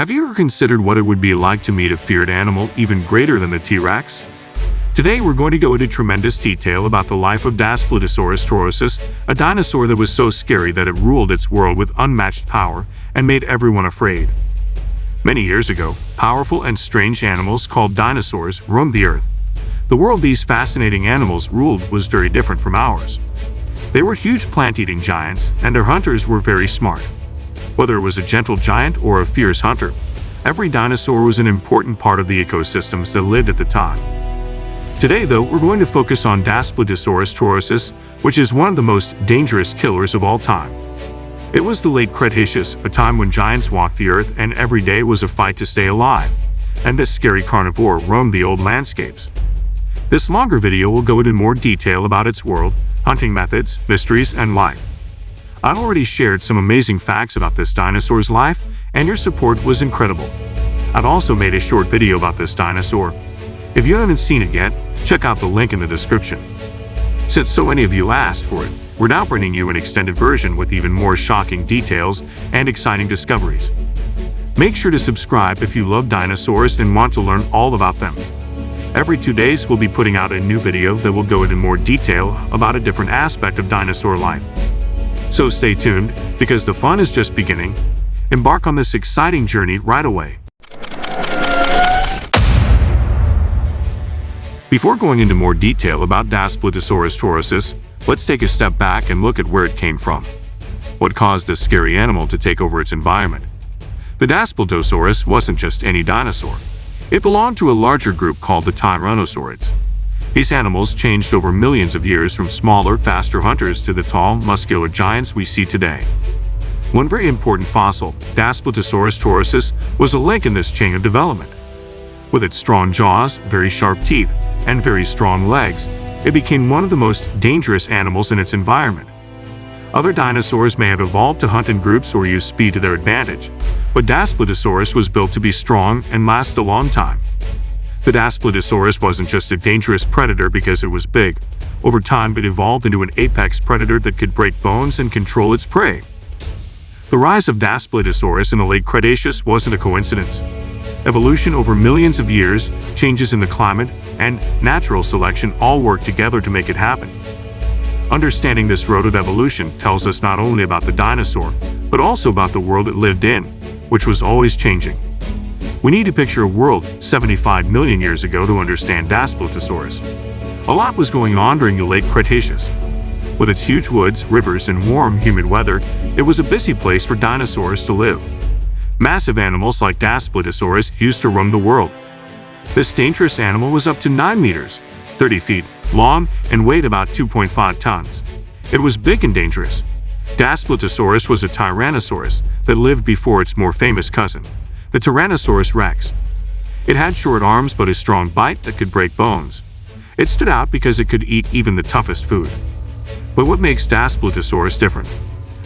Have you ever considered what it would be like to meet a feared animal even greater than the T-Rex? Today we're going to go into tremendous detail about the life of Daspletosaurus Path, a dinosaur that was so scary that it ruled its world with unmatched power and made everyone afraid. Many years ago, powerful and strange animals called dinosaurs roamed the earth. The world these fascinating animals ruled was very different from ours. They were huge plant-eating giants, and their hunters were very smart. Whether it was a gentle giant or a fierce hunter, every dinosaur was an important part of the ecosystems that lived at the time. Today, though, we're going to focus on Daspletosaurus Path, which is one of the most dangerous killers of all time. It was the late Cretaceous, a time when giants walked the earth and every day was a fight to stay alive, and this scary carnivore roamed the old landscapes. This longer video will go into more detail about its world, hunting methods, mysteries, and life. I've already shared some amazing facts about this dinosaur's life, and your support was incredible. I've also made a short video about this dinosaur. If you haven't seen it yet, check out the link in the description. Since so many of you asked for it, we're now bringing you an extended version with even more shocking details and exciting discoveries. Make sure to subscribe if you love dinosaurs and want to learn all about them. Every 2 days, we'll be putting out a new video that will go into more detail about a different aspect of dinosaur life. So stay tuned, because the fun is just beginning. Embark on this exciting journey right away. Before going into more detail about Daspletosaurus Path, let's take a step back and look at where it came from. What caused this scary animal to take over its environment? The Daspletosaurus wasn't just any dinosaur. It belonged to a larger group called the Tyrannosaurids. These animals changed over millions of years from smaller, faster hunters to the tall, muscular giants we see today. One very important fossil, Daspletosaurus Path, was a link in this chain of development. With its strong jaws, very sharp teeth, and very strong legs, it became one of the most dangerous animals in its environment. Other dinosaurs may have evolved to hunt in groups or use speed to their advantage, but Daspletosaurus was built to be strong and last a long time. The Daspletosaurus wasn't just a dangerous predator because it was big. Over time, it evolved into an apex predator that could break bones and control its prey. The rise of Daspletosaurus in the late Cretaceous wasn't a coincidence. Evolution over millions of years, changes in the climate, and natural selection all worked together to make it happen. Understanding this road of evolution tells us not only about the dinosaur, but also about the world it lived in, which was always changing. We need to picture a world 75 million years ago to understand Daspletosaurus. A lot was going on during the late Cretaceous. With its huge woods, rivers, and warm, humid weather, it was a busy place for dinosaurs to live. Massive animals like Daspletosaurus used to roam the world. This dangerous animal was up to 9 meters, 30 feet, long, and weighed about 2.5 tons. It was big and dangerous. Daspletosaurus was a Tyrannosaurus that lived before its more famous cousin, the Tyrannosaurus Rex. It had short arms but a strong bite that could break bones. It stood out because it could eat even the toughest food. But what makes Daspletosaurus different?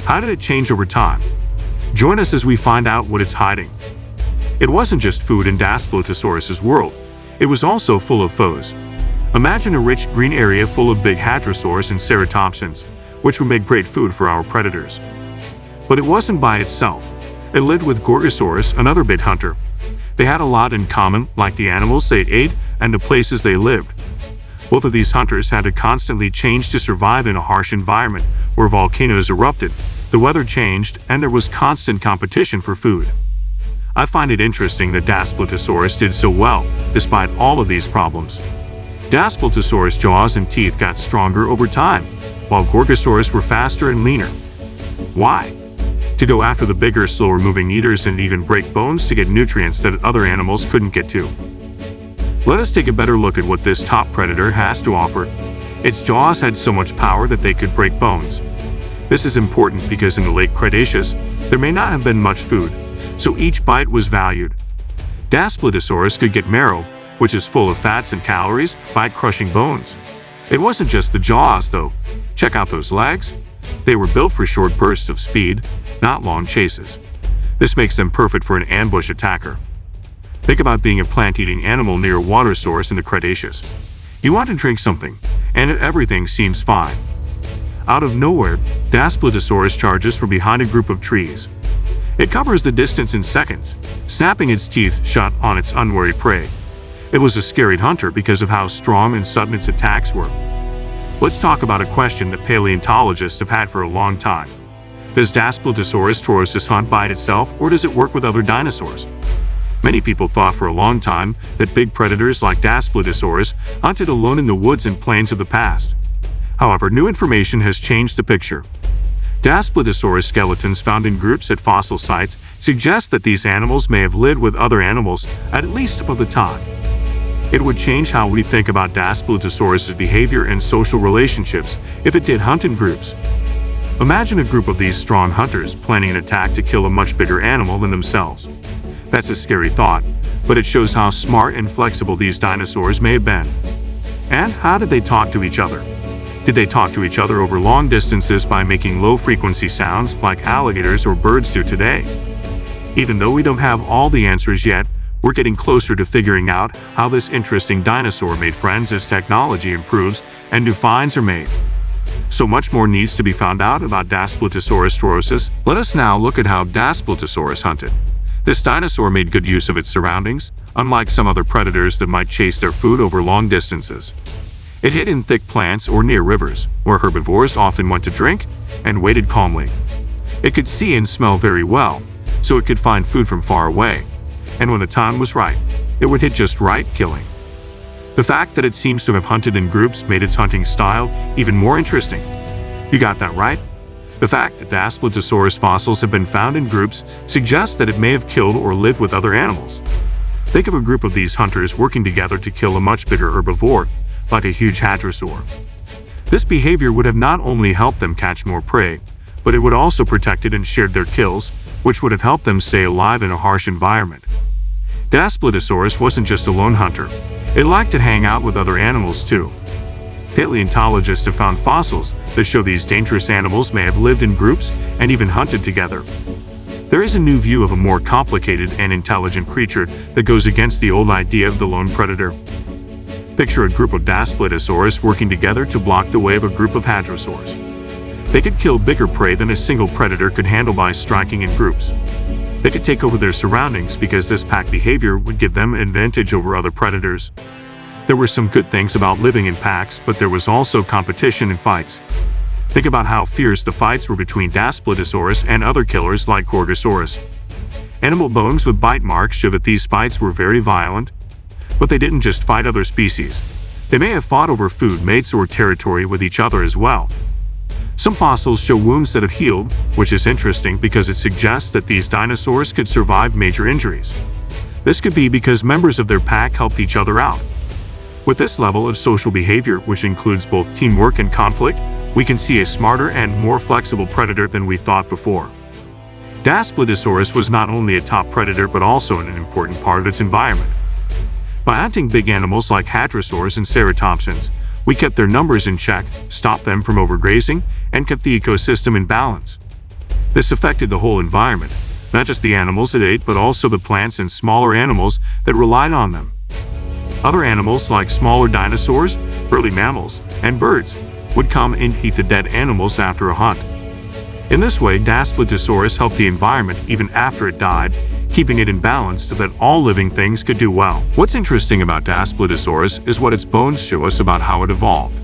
How did it change over time? Join us as we find out what it's hiding. It wasn't just food in Daspletosaurus's world. It was also full of foes. Imagine a rich green area full of big hadrosaurs and ceratopsians, which would make great food for our predators. But it wasn't by itself. It lived with Gorgosaurus, another big hunter. They had a lot in common, like the animals they ate and the places they lived. Both of these hunters had to constantly change to survive in a harsh environment where volcanoes erupted, the weather changed, and there was constant competition for food. I find it interesting that Daspletosaurus did so well, despite all of these problems. Daspletosaurus' jaws and teeth got stronger over time, while Gorgosaurus were faster and leaner. Why? To go after the bigger, slower-moving eaters and even break bones to get nutrients that other animals couldn't get to. Let us take a better look at what this top predator has to offer. Its jaws had so much power that they could break bones. This is important because in the late Cretaceous, there may not have been much food, so each bite was valued. Daspletosaurus could get marrow, which is full of fats and calories, by crushing bones. It wasn't just the jaws, though. Check out those legs. They were built for short bursts of speed, not long chases. This makes them perfect for an ambush attacker. Think about being a plant-eating animal near a water source in the Cretaceous. You want to drink something, and everything seems fine. Out of nowhere, Daspletosaurus charges from behind a group of trees. It covers the distance in seconds, snapping its teeth shut on its unwary prey. It was a scary hunter because of how strong and sudden its attacks were. Let's talk about a question that paleontologists have had for a long time. Does Daspletosaurus torosus hunt by itself, or does it work with other dinosaurs? Many people thought for a long time that big predators like Daspletosaurus hunted alone in the woods and plains of the past. However, new information has changed the picture. Daspletosaurus skeletons found in groups at fossil sites suggest that these animals may have lived with other animals at least above the time. It would change how we think about Daspletosaurus's behavior and social relationships if it did hunt in groups. Imagine a group of these strong hunters planning an attack to kill a much bigger animal than themselves. That's a scary thought, but it shows how smart and flexible these dinosaurs may have been. And how did they talk to each other? Did they talk to each other over long distances by making low-frequency sounds like alligators or birds do today? Even though we don't have all the answers yet, we're getting closer to figuring out how this interesting dinosaur made friends as technology improves and new finds are made. So much more needs to be found out about Daspletosaurus torosus. Let us now look at how Daspletosaurus hunted. This dinosaur made good use of its surroundings, unlike some other predators that might chase their food over long distances. It hid in thick plants or near rivers, where herbivores often went to drink, and waited calmly. It could see and smell very well, so it could find food from far away. And when the time was right, it would hit just right, killing. The fact that it seems to have hunted in groups made its hunting style even more interesting. You got that right? The fact that Daspletosaurus fossils have been found in groups suggests that it may have killed or lived with other animals. Think of a group of these hunters working together to kill a much bigger herbivore, like a huge hadrosaur. This behavior would have not only helped them catch more prey, but it would also protected and shared their kills, which would have helped them stay alive in a harsh environment. Daspletosaurus wasn't just a lone hunter. It liked to hang out with other animals too. Paleontologists have found fossils that show these dangerous animals may have lived in groups and even hunted together. There is a new view of a more complicated and intelligent creature that goes against the old idea of the lone predator. Picture a group of Daspletosaurus working together to block the way of a group of hadrosaurs. They could kill bigger prey than a single predator could handle by striking in groups. They could take over their surroundings because this pack behavior would give them an advantage over other predators. There were some good things about living in packs, but there was also competition and fights. Think about how fierce the fights were between Daspletosaurus and other killers like Cretaceous. Animal bones with bite marks show that these fights were very violent, but they didn't just fight other species. They may have fought over food, mates, or territory with each other as well. Some fossils show wounds that have healed, which is interesting because it suggests that these dinosaurs could survive major injuries. This could be because members of their pack helped each other out. With this level of social behavior, which includes both teamwork and conflict, we can see a smarter and more flexible predator than we thought before. Daspletosaurus was not only a top predator but also an important part of its environment. By hunting big animals like hadrosaurs and ceratopsians, we kept their numbers in check, stopped them from overgrazing, and kept the ecosystem in balance. This affected the whole environment, not just the animals it ate but also the plants and smaller animals that relied on them. Other animals like smaller dinosaurs, early mammals, and birds would come and eat the dead animals after a hunt. In this way, Daspletosaurus helped the environment even after it died, keeping it in balance so that all living things could do well. What's interesting about Daspletosaurus is what its bones show us about how it evolved.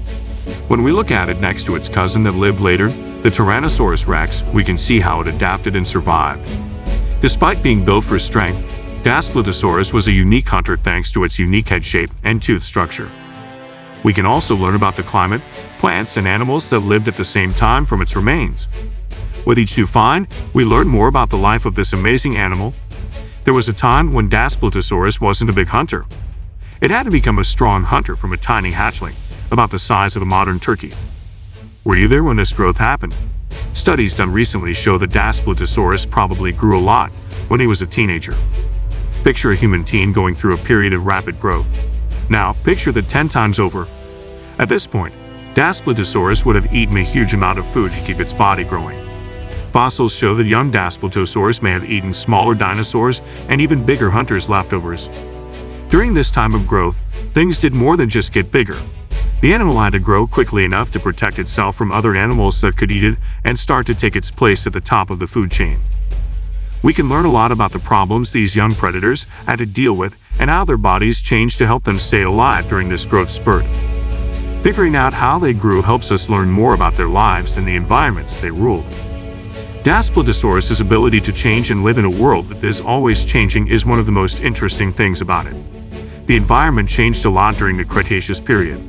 When we look at it next to its cousin that lived later, the Tyrannosaurus Rex, we can see how it adapted and survived. Despite being built for strength, Daspletosaurus was a unique hunter thanks to its unique head shape and tooth structure. We can also learn about the climate, plants, and animals that lived at the same time from its remains. With each new find, we learn more about the life of this amazing animal. There was a time when Daspletosaurus wasn't a big hunter. It had to become a strong hunter from a tiny hatchling, about the size of a modern turkey. Were you there when this growth happened? Studies done recently show that Daspletosaurus probably grew a lot when he was a teenager. Picture a human teen going through a period of rapid growth. Now, picture that 10 times over. At this point, Daspletosaurus would have eaten a huge amount of food to keep its body growing. Fossils show that young Daspletosaurus may have eaten smaller dinosaurs and even bigger hunters' leftovers. During this time of growth, things did more than just get bigger. The animal had to grow quickly enough to protect itself from other animals that could eat it and start to take its place at the top of the food chain. We can learn a lot about the problems these young predators had to deal with and how their bodies changed to help them stay alive during this growth spurt. Figuring out how they grew helps us learn more about their lives and the environments they ruled. Daspletosaurus' ability to change and live in a world that is always changing is one of the most interesting things about it. The environment changed a lot during the Cretaceous period.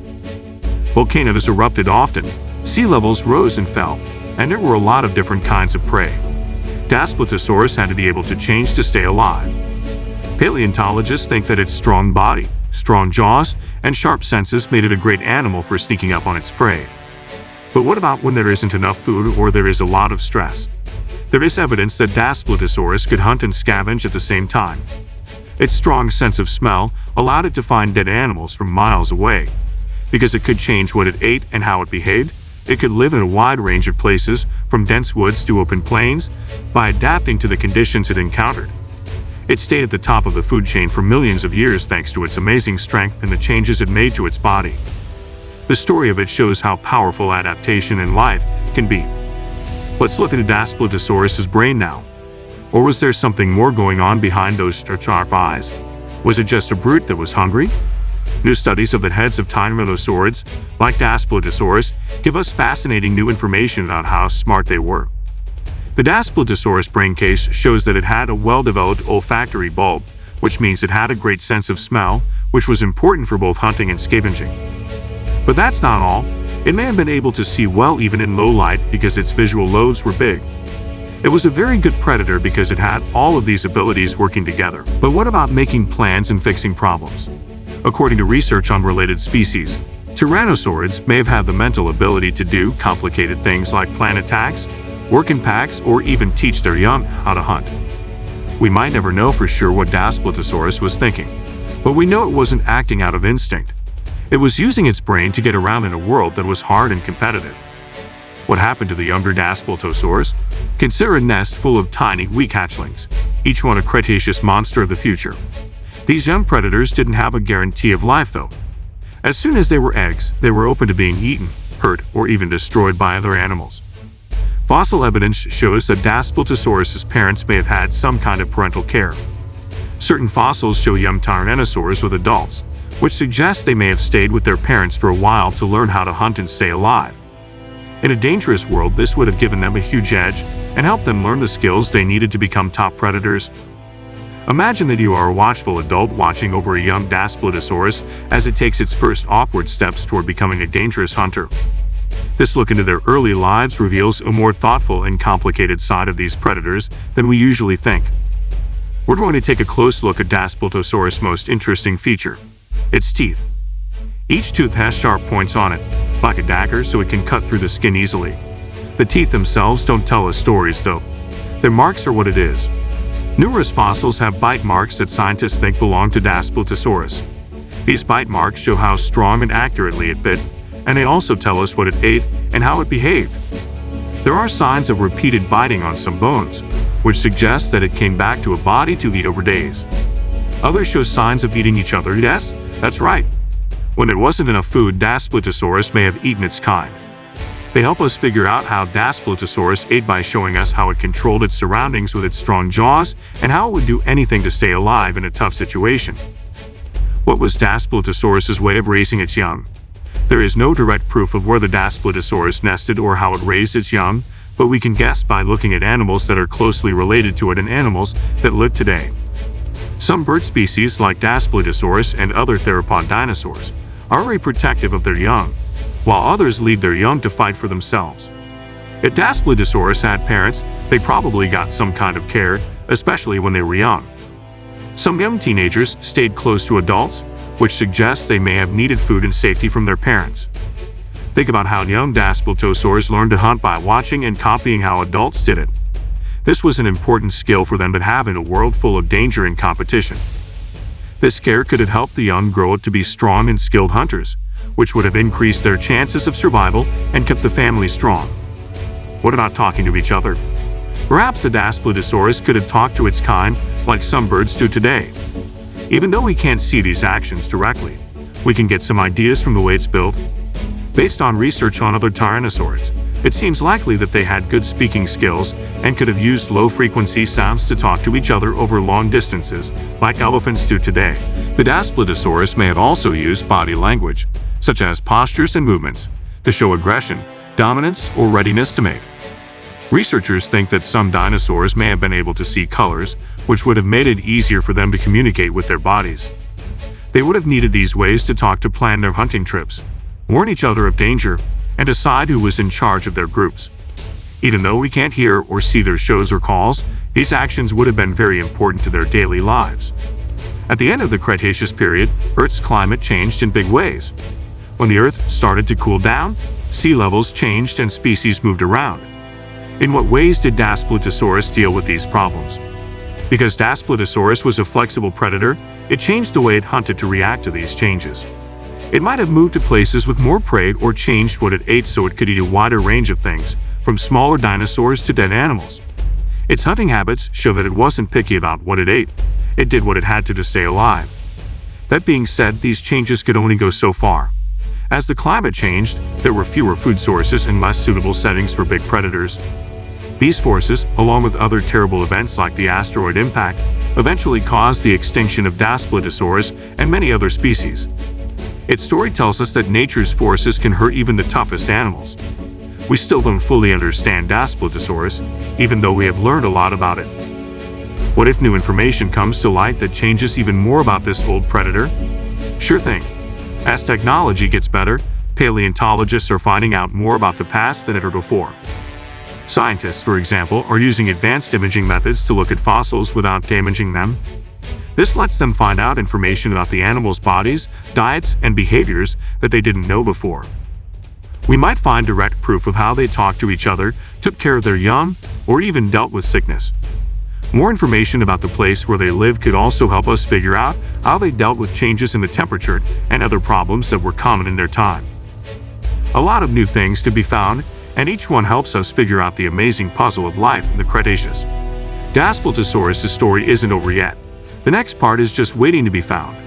Volcanoes erupted often, sea levels rose and fell, and there were a lot of different kinds of prey. Daspletosaurus had to be able to change to stay alive. Paleontologists think that its strong body, strong jaws, and sharp senses made it a great animal for sneaking up on its prey. But what about when there isn't enough food or there is a lot of stress? There is evidence that Daspletosaurus could hunt and scavenge at the same time. Its strong sense of smell allowed it to find dead animals from miles away. Because it could change what it ate and how it behaved, it could live in a wide range of places, from dense woods to open plains, by adapting to the conditions it encountered. It stayed at the top of the food chain for millions of years thanks to its amazing strength and the changes it made to its body. The story of it shows how powerful adaptation in life can be. Let's look at Daspletosaurus' brain now. Or was there something more going on behind those sharp eyes? Was it just a brute that was hungry? New studies of the heads of Tyrannosaurs, like Daspletosaurus, give us fascinating new information about how smart they were. The Daspletosaurus brain case shows that it had a well-developed olfactory bulb, which means it had a great sense of smell, which was important for both hunting and scavenging. But that's not all. It may have been able to see well even in low light because its visual lobes were big. It was a very good predator because it had all of these abilities working together. But what about making plans and fixing problems? According to research on related species, Tyrannosaurs may have had the mental ability to do complicated things like plan attacks, work in packs, or even teach their young how to hunt. We might never know for sure what Daspletosaurus was thinking, but we know it wasn't acting out of instinct. It was using its brain to get around in a world that was hard and competitive. What happened to the younger Daspletosaurs? Consider a nest full of tiny, weak hatchlings, each one a Cretaceous monster of the future. These young predators didn't have a guarantee of life though. As soon as they were eggs, they were open to being eaten, hurt, or even destroyed by other animals. Fossil evidence shows that Daspletosaurus' parents may have had some kind of parental care. Certain fossils show young Tyrannosaurs with adults, which suggests they may have stayed with their parents for a while to learn how to hunt and stay alive. In a dangerous world, this would have given them a huge edge and helped them learn the skills they needed to become top predators. Imagine that you are a watchful adult watching over a young Daspletosaurus as it takes its first awkward steps toward becoming a dangerous hunter. This look into their early lives reveals a more thoughtful and complicated side of these predators than we usually think. We're going to take a close look at Daspletosaurus' most interesting feature: its teeth. Each tooth has sharp points on it, like a dagger, so it can cut through the skin easily. The teeth themselves don't tell us stories though. Their marks are what it is. Numerous fossils have bite marks that scientists think belong to Daspletosaurus. These bite marks show how strong and accurately it bit, and they also tell us what it ate and how it behaved. There are signs of repeated biting on some bones, which suggests that it came back to a body to eat over days. Others show signs of eating each other. Yes, that's right. When there wasn't enough food, Daspletosaurus may have eaten its kind. They help us figure out how Daspletosaurus ate by showing us how it controlled its surroundings with its strong jaws and how it would do anything to stay alive in a tough situation. What was Daspletosaurus' way of raising its young? There is no direct proof of where the Daspletosaurus nested or how it raised its young, but we can guess by looking at animals that are closely related to it and animals that live today. Some bird species like Daspletosaurus and other theropod dinosaurs are very protective of their young, while others leave their young to fight for themselves. If Daspletosaurus had parents, they probably got some kind of care, especially when they were young. Some young teenagers stayed close to adults, which suggests they may have needed food and safety from their parents. Think about how young Daspletosaurs learned to hunt by watching and copying how adults did it. This was an important skill for them to have in a world full of danger and competition. This care could have helped the young grow up to be strong and skilled hunters, which would have increased their chances of survival and kept the family strong. What about talking to each other? Perhaps the Daspletosaurus could have talked to its kind like some birds do today. Even though we can't see these actions directly, we can get some ideas from the way it's built. Based on research on other tyrannosaurs, It seems likely that they had good speaking skills and could have used low-frequency sounds to talk to each other over long distances, like elephants do today. The Daspletosaurus may have also used body language, such as postures and movements, to show aggression, dominance, or readiness to mate. Researchers think that some dinosaurs may have been able to see colors, which would have made it easier for them to communicate with their bodies. They would have needed these ways to talk to plan their hunting trips, warn each other of danger, and decide who was in charge of their groups. Even though we can't hear or see their shows or calls, these actions would have been very important to their daily lives. At the end of the Cretaceous period, Earth's climate changed in big ways. When the Earth started to cool down, sea levels changed and species moved around. In what ways did Daspletosaurus deal with these problems? Because Daspletosaurus was a flexible predator, it changed the way it hunted to react to these changes. It might have moved to places with more prey or changed what it ate so it could eat a wider range of things, from smaller dinosaurs to dead animals. Its hunting habits show that it wasn't picky about what it ate. It did what it had to stay alive. That being said, these changes could only go so far. As the climate changed, there were fewer food sources and less suitable settings for big predators. These forces, along with other terrible events like the asteroid impact, eventually caused the extinction of Daspletosaurus and many other species. Its story tells us that nature's forces can hurt even the toughest animals. We still don't fully understand Daspletosaurus, even though we have learned a lot about it. What if new information comes to light that changes even more about this old predator? Sure thing. As technology gets better, paleontologists are finding out more about the past than ever before. Scientists, for example, are using advanced imaging methods to look at fossils without damaging them. This lets them find out information about the animals' bodies, diets, and behaviors that they didn't know before. We might find direct proof of how they talked to each other, took care of their young, or even dealt with sickness. More information about the place where they lived could also help us figure out how they dealt with changes in the temperature and other problems that were common in their time. A lot of new things to be found, and each one helps us figure out the amazing puzzle of life in the Cretaceous. Daspletosaurus' story isn't over yet. The next part is just waiting to be found.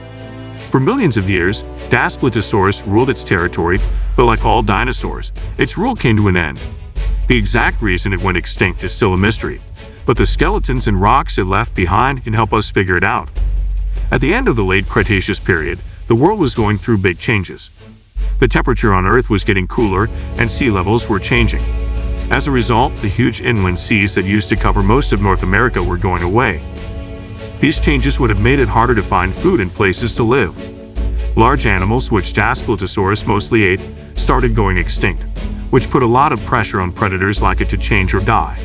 For millions of years, Daspletosaurus ruled its territory, but like all dinosaurs, its rule came to an end. The exact reason it went extinct is still a mystery, but the skeletons and rocks it left behind can help us figure it out. At the end of the late Cretaceous period, the world was going through big changes. The temperature on Earth was getting cooler and sea levels were changing. As a result, the huge inland seas that used to cover most of North America were going away. These changes would have made it harder to find food and places to live. Large animals, which Daspletosaurus mostly ate, started going extinct, which put a lot of pressure on predators like it to change or die.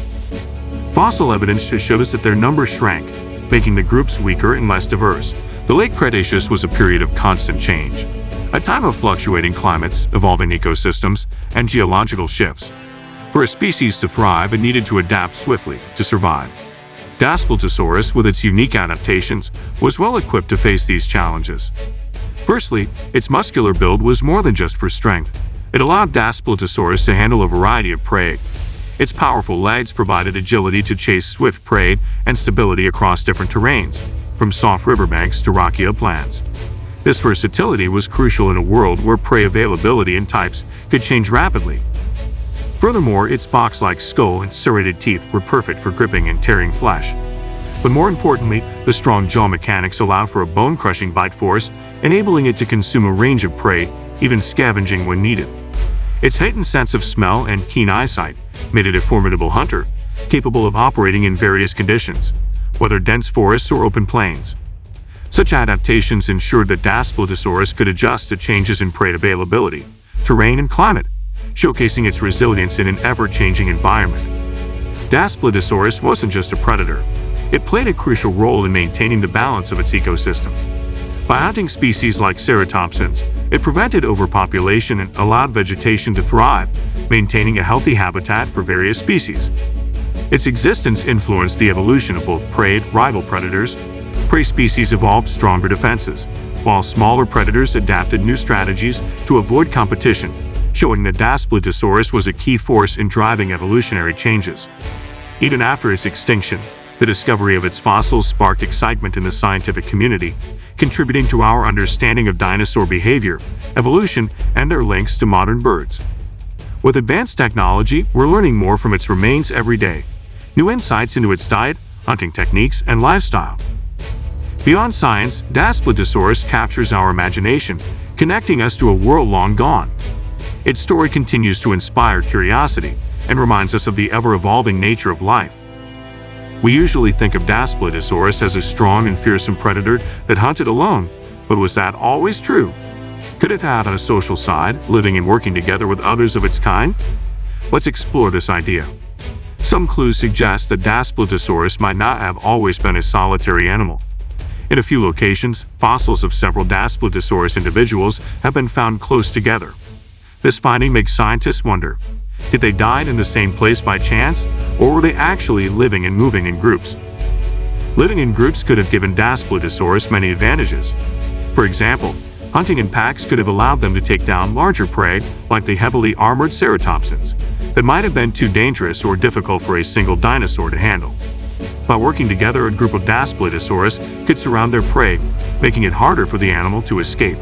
Fossil evidence showed us that their numbers shrank, making the groups weaker and less diverse. The late Cretaceous was a period of constant change, a time of fluctuating climates, evolving ecosystems, and geological shifts. For a species to thrive, it needed to adapt swiftly to survive. Daspletosaurus, with its unique adaptations, was well equipped to face these challenges. Firstly, its muscular build was more than just for strength. It allowed Daspletosaurus to handle a variety of prey. Its powerful legs provided agility to chase swift prey and stability across different terrains, from soft riverbanks to rocky uplands. This versatility was crucial in a world where prey availability and types could change rapidly. Furthermore, its box-like skull and serrated teeth were perfect for gripping and tearing flesh. But more importantly, the strong jaw mechanics allowed for a bone-crushing bite force, enabling it to consume a range of prey, even scavenging when needed. Its heightened sense of smell and keen eyesight made it a formidable hunter, capable of operating in various conditions, whether dense forests or open plains. Such adaptations ensured that Daspletosaurus could adjust to changes in prey availability, terrain, and climate, showcasing its resilience in an ever-changing environment. Daspletosaurus wasn't just a predator. It played a crucial role in maintaining the balance of its ecosystem. By hunting species like ceratopsians, it prevented overpopulation and allowed vegetation to thrive, maintaining a healthy habitat for various species. Its existence influenced the evolution of both prey and rival predators. Prey species evolved stronger defenses, while smaller predators adapted new strategies to avoid competition, showing that Daspletosaurus was a key force in driving evolutionary changes. Even after its extinction, the discovery of its fossils sparked excitement in the scientific community, contributing to our understanding of dinosaur behavior, evolution, and their links to modern birds. With advanced technology, we're learning more from its remains every day. New insights into its diet, hunting techniques, and lifestyle. Beyond science, Daspletosaurus captures our imagination, connecting us to a world long gone. Its story continues to inspire curiosity and reminds us of the ever-evolving nature of life. We usually think of Daspletosaurus as a strong and fearsome predator that hunted alone, but was that always true? Could it have a social side, living and working together with others of its kind? Let's explore this idea. Some clues suggest that Daspletosaurus might not have always been a solitary animal. In a few locations, fossils of several Daspletosaurus individuals have been found close together. This finding makes scientists wonder, did they die in the same place by chance, or were they actually living and moving in groups? Living in groups could have given Daspletosaurus many advantages. For example, hunting in packs could have allowed them to take down larger prey like the heavily armored ceratopsians that might have been too dangerous or difficult for a single dinosaur to handle. By working together, a group of Daspletosaurus could surround their prey, making it harder for the animal to escape.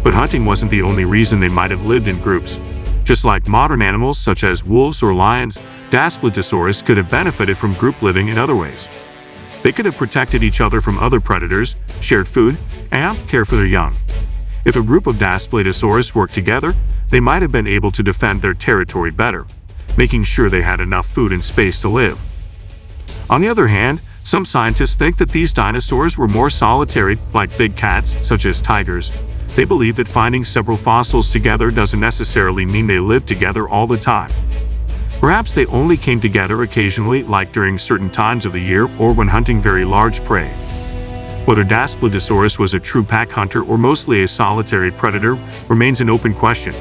But hunting wasn't the only reason they might have lived in groups. Just like modern animals such as wolves or lions, Daspletosaurus could have benefited from group living in other ways. They could have protected each other from other predators, shared food, and cared for their young. If a group of Daspletosaurus worked together, they might have been able to defend their territory better, making sure they had enough food and space to live. On the other hand, some scientists think that these dinosaurs were more solitary, like big cats, such as tigers. They believe that finding several fossils together doesn't necessarily mean they lived together all the time. Perhaps they only came together occasionally, like during certain times of the year or when hunting very large prey. Whether Daspletosaurus was a true pack hunter or mostly a solitary predator remains an open question.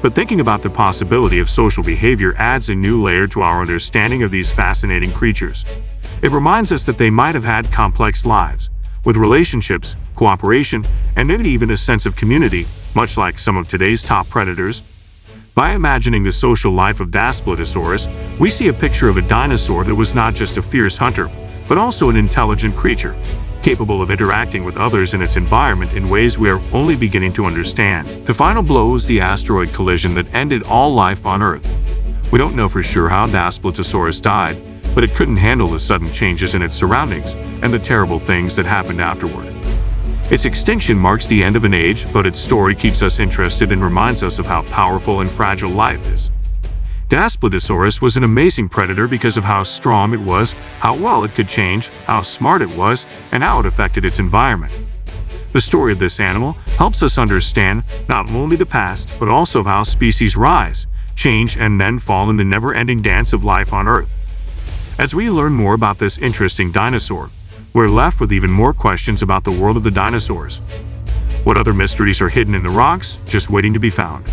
But thinking about the possibility of social behavior adds a new layer to our understanding of these fascinating creatures. It reminds us that they might have had complex lives, with relationships, cooperation, and maybe even a sense of community, much like some of today's top predators. By imagining the social life of Daspletosaurus, we see a picture of a dinosaur that was not just a fierce hunter, but also an intelligent creature, capable of interacting with others in its environment in ways we are only beginning to understand. The final blow was the asteroid collision that ended all life on Earth. We don't know for sure how Daspletosaurus died, but it couldn't handle the sudden changes in its surroundings and the terrible things that happened afterward. Its extinction marks the end of an age, but its story keeps us interested and reminds us of how powerful and fragile life is. Daspletosaurus was an amazing predator because of how strong it was, how well it could change, how smart it was, and how it affected its environment. The story of this animal helps us understand not only the past, but also how species rise, change, and then fall in the never-ending dance of life on Earth. As we learn more about this interesting dinosaur, we're left with even more questions about the world of the dinosaurs. What other mysteries are hidden in the rocks, just waiting to be found?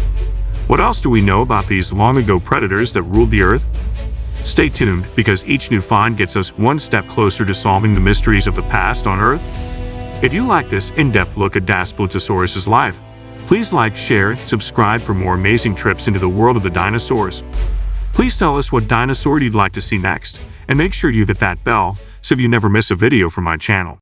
What else do we know about these long-ago predators that ruled the Earth? Stay tuned, because each new find gets us one step closer to solving the mysteries of the past on Earth. If you like this in-depth look at Daspletosaurus' life, please like, share, and subscribe for more amazing trips into the world of the dinosaurs. Please tell us what dinosaur you'd like to see next, and make sure you hit that bell so you never miss a video from my channel.